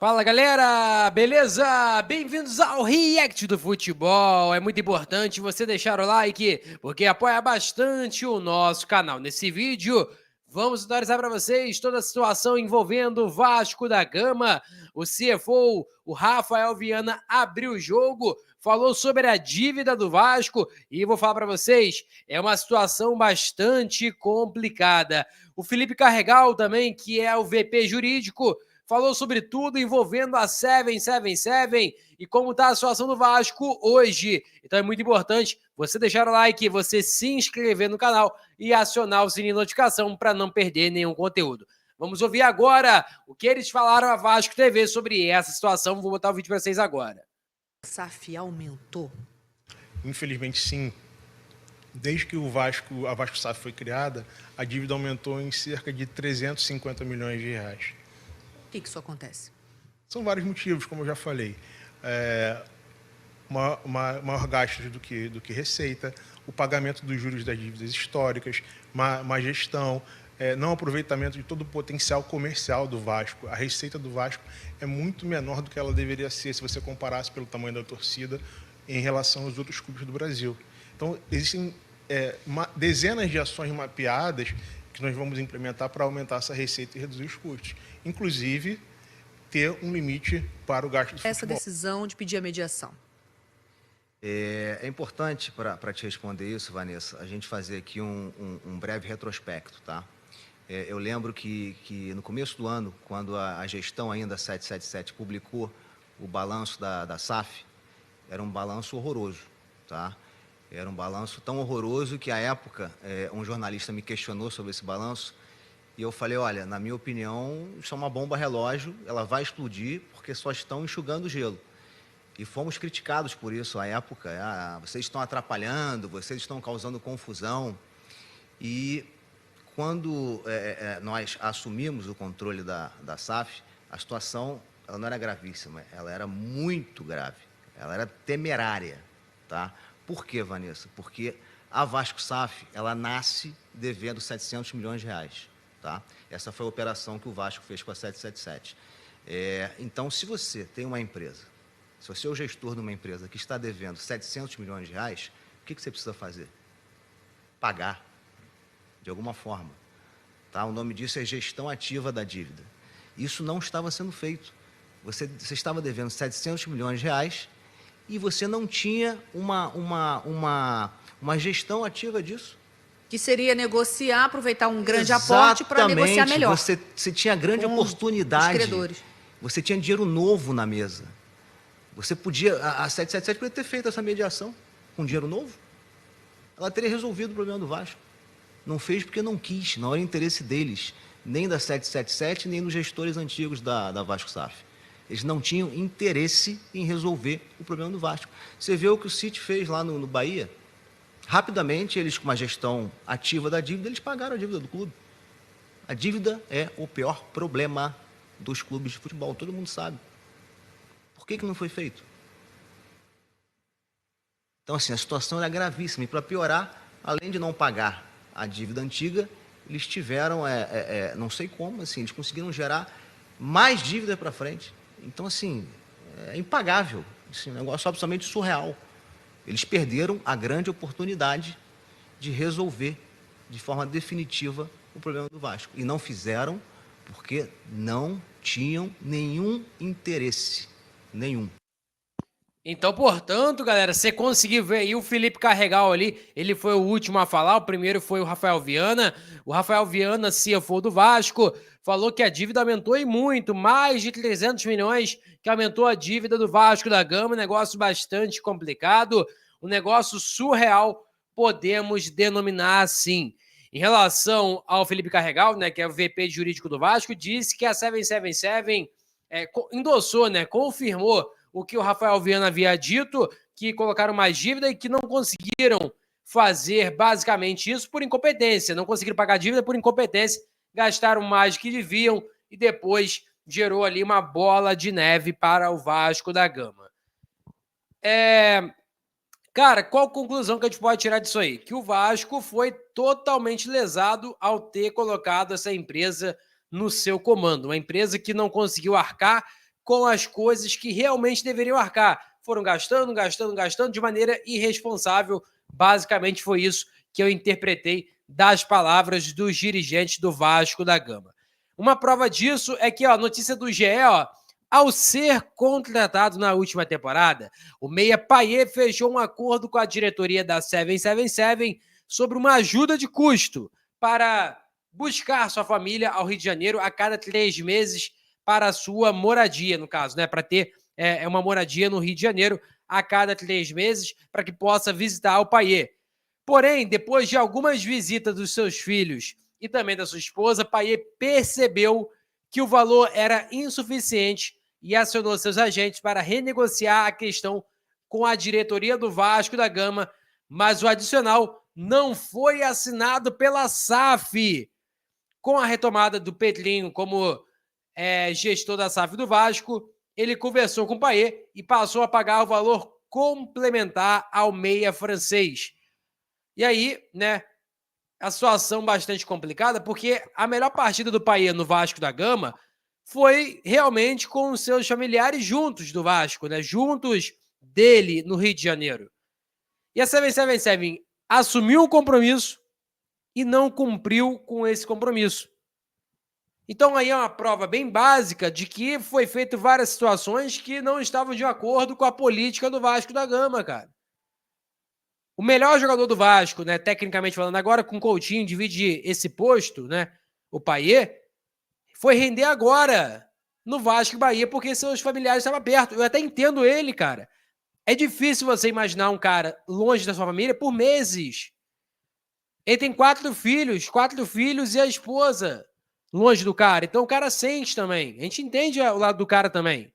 Fala galera, beleza? Bem-vindos ao React do Futebol. É muito importante você deixar o like, porque apoia bastante o nosso canal. Nesse vídeo, vamos atualizar para vocês toda a situação envolvendo o Vasco da Gama. O CFO, o Rafael Viana, abriu o jogo, falou sobre a dívida do Vasco e vou falar para vocês, é uma situação bastante complicada. O Felipe Carregal também, que é o VP jurídico, falou sobre tudo envolvendo a 777 e como está a situação do Vasco hoje. Então é muito importante você deixar o like, você se inscrever no canal e acionar o sininho de notificação para não perder nenhum conteúdo. Vamos ouvir agora o que eles falaram à Vasco TV sobre essa situação. Vou botar o vídeo para vocês agora. A SAF aumentou? Infelizmente, sim. Desde que a Vasco SAF foi criada, a dívida aumentou em cerca de 350 milhões de reais. Por que isso acontece? São vários motivos, como eu já falei. Maior gastos do que receita, o pagamento dos juros das dívidas históricas, má gestão, não aproveitamento de todo o potencial comercial do Vasco. A receita do Vasco é muito menor do que ela deveria ser se você comparasse pelo tamanho da torcida em relação aos outros clubes do Brasil. Então, existem dezenas de ações mapeadas que nós vamos implementar para aumentar essa receita e reduzir os custos. Inclusive, ter um limite para o gasto de futebol. Essa decisão de pedir a mediação. É importante, para te responder isso, Vanessa, a gente fazer aqui um breve retrospecto, tá? Eu lembro que no começo do ano, quando a gestão ainda 777 publicou o balanço da SAF, era um balanço horroroso, tá? Era um balanço tão horroroso que, à época, um jornalista me questionou sobre esse balanço e eu falei, olha, na minha opinião, isso é uma bomba relógio, ela vai explodir porque só estão enxugando gelo. E fomos criticados por isso à época. Vocês estão atrapalhando, vocês estão causando confusão. E quando nós assumimos o controle da SAF, a situação ela não era gravíssima, ela era muito grave, ela era temerária, tá? Por quê, Vanessa? Porque a Vasco SAF, ela nasce devendo 700 milhões de reais, tá? Essa foi a operação que o Vasco fez com a 777. Então, se você tem uma empresa, se você é o gestor de uma empresa que está devendo 700 milhões de reais, o que você precisa fazer? Pagar, de alguma forma, tá? O nome disso é gestão ativa da dívida. Isso não estava sendo feito. Você estava devendo 700 milhões de reais e você não tinha uma gestão ativa disso. Que seria negociar, aproveitar um grande aporte para negociar melhor. Você tinha grande oportunidade. Os credores. Você tinha dinheiro novo na mesa. Você podia, a 777 podia ter feito essa mediação com dinheiro novo. Ela teria resolvido o problema do Vasco. Não fez porque não quis, não era interesse deles, nem da 777, nem dos gestores antigos da Vasco SAF. Eles não tinham interesse em resolver o problema do Vasco. Você vê o que o City fez lá no Bahia. Rapidamente, eles, com uma gestão ativa da dívida, eles pagaram a dívida do clube. A dívida é o pior problema dos clubes de futebol, todo mundo sabe. Por que não foi feito? Então, assim, a situação era gravíssima. E, para piorar, além de não pagar a dívida antiga, eles tiveram, não sei como, assim, eles conseguiram gerar mais dívida para frente. Então, assim, é impagável. Assim, um negócio absolutamente surreal. Eles perderam a grande oportunidade de resolver de forma definitiva o problema do Vasco. E não fizeram porque não tinham nenhum interesse. Nenhum. Então, portanto, galera, você conseguiu ver aí o Felipe Carregal ali, ele foi o último a falar, o primeiro foi o Rafael Viana. O Rafael Viana, CFO do Vasco, falou que a dívida aumentou e muito, mais de 300 milhões que aumentou a dívida do Vasco da Gama, um negócio bastante complicado, um negócio surreal, podemos denominar assim. Em relação ao Felipe Carregal, né, que é o VP jurídico do Vasco, disse que a 777 endossou, né, confirmou o que o Rafael Viana havia dito, que colocaram mais dívida e que não conseguiram fazer basicamente isso por incompetência, não conseguiram pagar dívida por incompetência, gastaram mais do que deviam e depois gerou ali uma bola de neve para o Vasco da Gama. Cara, qual a conclusão que a gente pode tirar disso aí? Que o Vasco foi totalmente lesado ao ter colocado essa empresa no seu comando. Uma empresa que não conseguiu arcar com as coisas que realmente deveriam arcar. Foram gastando de maneira irresponsável. Basicamente foi isso que eu interpretei das palavras dos dirigentes do Vasco da Gama. Uma prova disso é que, notícia do GE, ao ser contratado na última temporada, o meia Payet fechou um acordo com a diretoria da 777 sobre uma ajuda de custo para buscar sua família ao Rio de Janeiro a cada 3 meses para a sua moradia, no caso, né? Para ter uma moradia no Rio de Janeiro a cada 3 meses para que possa visitar o Payet. Porém, depois de algumas visitas dos seus filhos e também da sua esposa, Payet percebeu que o valor era insuficiente e acionou seus agentes para renegociar a questão com a diretoria do Vasco da Gama, mas o adicional não foi assinado pela SAF. Com a retomada do Pedrinho como gestor da SAF do Vasco, ele conversou com o Payet e passou a pagar o valor complementar ao meia francês. E aí, né, a situação bastante complicada, porque a melhor partida do Payet no Vasco da Gama foi realmente com os seus familiares juntos do Vasco, né, juntos dele no Rio de Janeiro. E a 777 assumiu um compromisso e não cumpriu com esse compromisso. Então aí é uma prova bem básica de que foi feito várias situações que não estavam de acordo com a política do Vasco da Gama, cara. O melhor jogador do Vasco, né, tecnicamente falando, agora com o Coutinho divide esse posto, né, o Payet, foi render agora no Vasco e Bahia porque seus familiares estavam perto. Eu até entendo ele, cara. É difícil você imaginar um cara longe da sua família por meses. Ele tem 4 filhos e a esposa longe do cara. Então o cara sente também. A gente entende o lado do cara também.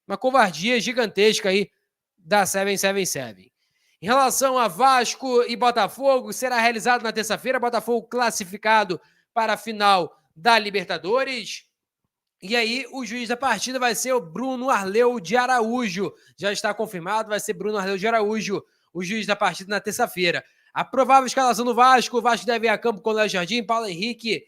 Uma covardia gigantesca aí da 777. Em relação a Vasco e Botafogo, será realizado na terça-feira. Botafogo classificado para a final da Libertadores. E aí, o juiz da partida vai ser o Bruno Arleu de Araújo. Já está confirmado, vai ser Bruno Arleu de Araújo, o juiz da partida na terça-feira. A provável escalação do Vasco: o Vasco deve ir a campo com Léo Jardim, Paulo Henrique,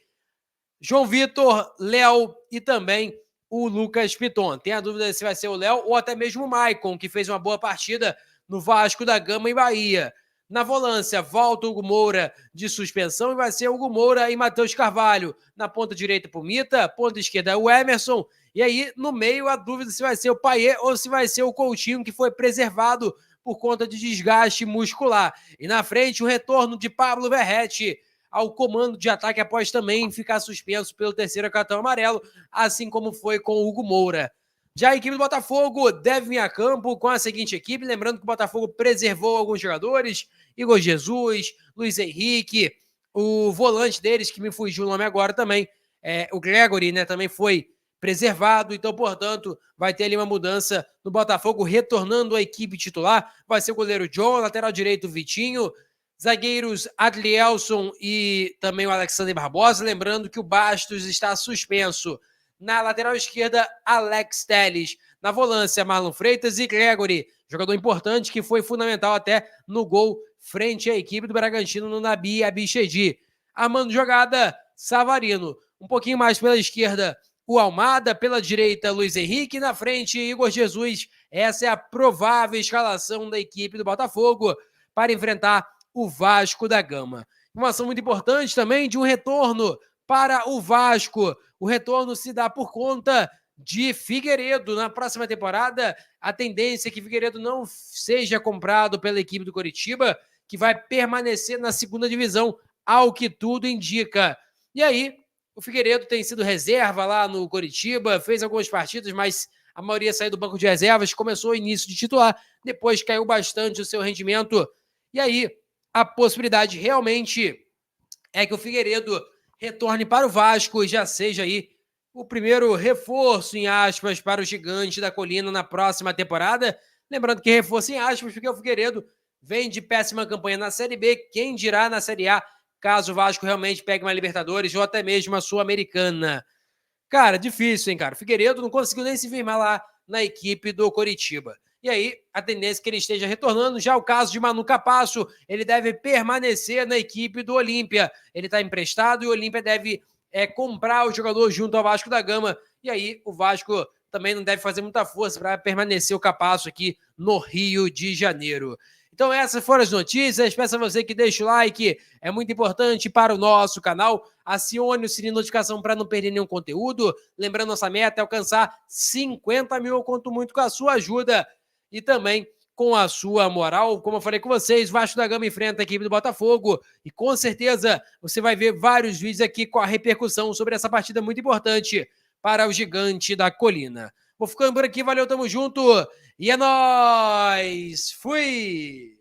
João Vitor, Léo e também o Lucas Piton. Tem a dúvida se vai ser o Léo ou até mesmo o Maicon, que fez uma boa partida no Vasco da Gama em Bahia. Na volância, volta o Hugo Moura de suspensão e vai ser Hugo Moura e Matheus Carvalho. Na ponta direita, Pumita, ponta esquerda, o Emerson. E aí, no meio, a dúvida se vai ser o Payet ou se vai ser o Coutinho, que foi preservado por conta de desgaste muscular. E na frente, o retorno de Pablo Verrete ao comando de ataque após também ficar suspenso pelo 3º cartão amarelo, assim como foi com o Hugo Moura. Já a equipe do Botafogo deve vir a campo com a seguinte equipe, lembrando que o Botafogo preservou alguns jogadores: Igor Jesus, Luiz Henrique, o volante deles, que me fugiu o nome agora também, o Gregory, né, também foi preservado, então, portanto, vai ter ali uma mudança no Botafogo, retornando à equipe titular. Vai ser o goleiro John, lateral direito Vitinho, zagueiros Adlielson e também o Alexander Barbosa, lembrando que o Bastos está suspenso. Na lateral esquerda, Alex Telles. Na volância, Marlon Freitas e Gregory, jogador importante que foi fundamental até no gol frente à equipe do Bragantino no Nabi Abichedi. Armando jogada, Savarino. Um pouquinho mais pela esquerda, o Almada. Pela direita, Luiz Henrique. Na frente, Igor Jesus. Essa é a provável escalação da equipe do Botafogo para enfrentar o Vasco da Gama. Uma ação muito importante também de um retorno para o Vasco. O retorno se dá por conta de Figueiredo. Na próxima temporada, a tendência é que Figueiredo não seja comprado pela equipe do Coritiba, que vai permanecer na 2ª divisão, ao que tudo indica. E aí, o Figueiredo tem sido reserva lá no Coritiba, fez algumas partidas, mas a maioria saiu do banco de reservas, começou o início de titular, depois caiu bastante o seu rendimento. E aí, a possibilidade realmente é que o Figueiredo retorne para o Vasco e já seja aí o primeiro reforço, em aspas, para o Gigante da Colina na próxima temporada. Lembrando que reforço em aspas, porque o Figueiredo vem de péssima campanha na Série B, quem dirá na Série A, caso o Vasco realmente pegue uma Libertadores ou até mesmo uma Sul-Americana. Cara, difícil, hein, cara? O Figueiredo não conseguiu nem se firmar lá na equipe do Coritiba. E aí, a tendência é que ele esteja retornando. Já o caso de Manu Capasso, ele deve permanecer na equipe do Olímpia. Ele está emprestado e o Olímpia deve comprar o jogador junto ao Vasco da Gama. E aí, o Vasco também não deve fazer muita força para permanecer o Capasso aqui no Rio de Janeiro. Então essas foram as notícias, peço a você que deixe o like, é muito importante para o nosso canal, acione o sininho de notificação para não perder nenhum conteúdo, lembrando nossa meta é alcançar 50 mil, eu conto muito com a sua ajuda e também com a sua moral. Como eu falei com vocês, Vasco da Gama enfrenta a equipe do Botafogo e com certeza você vai ver vários vídeos aqui com a repercussão sobre essa partida muito importante para o Gigante da Colina. Vou ficando por aqui, valeu, tamo junto e é nóis! Fui!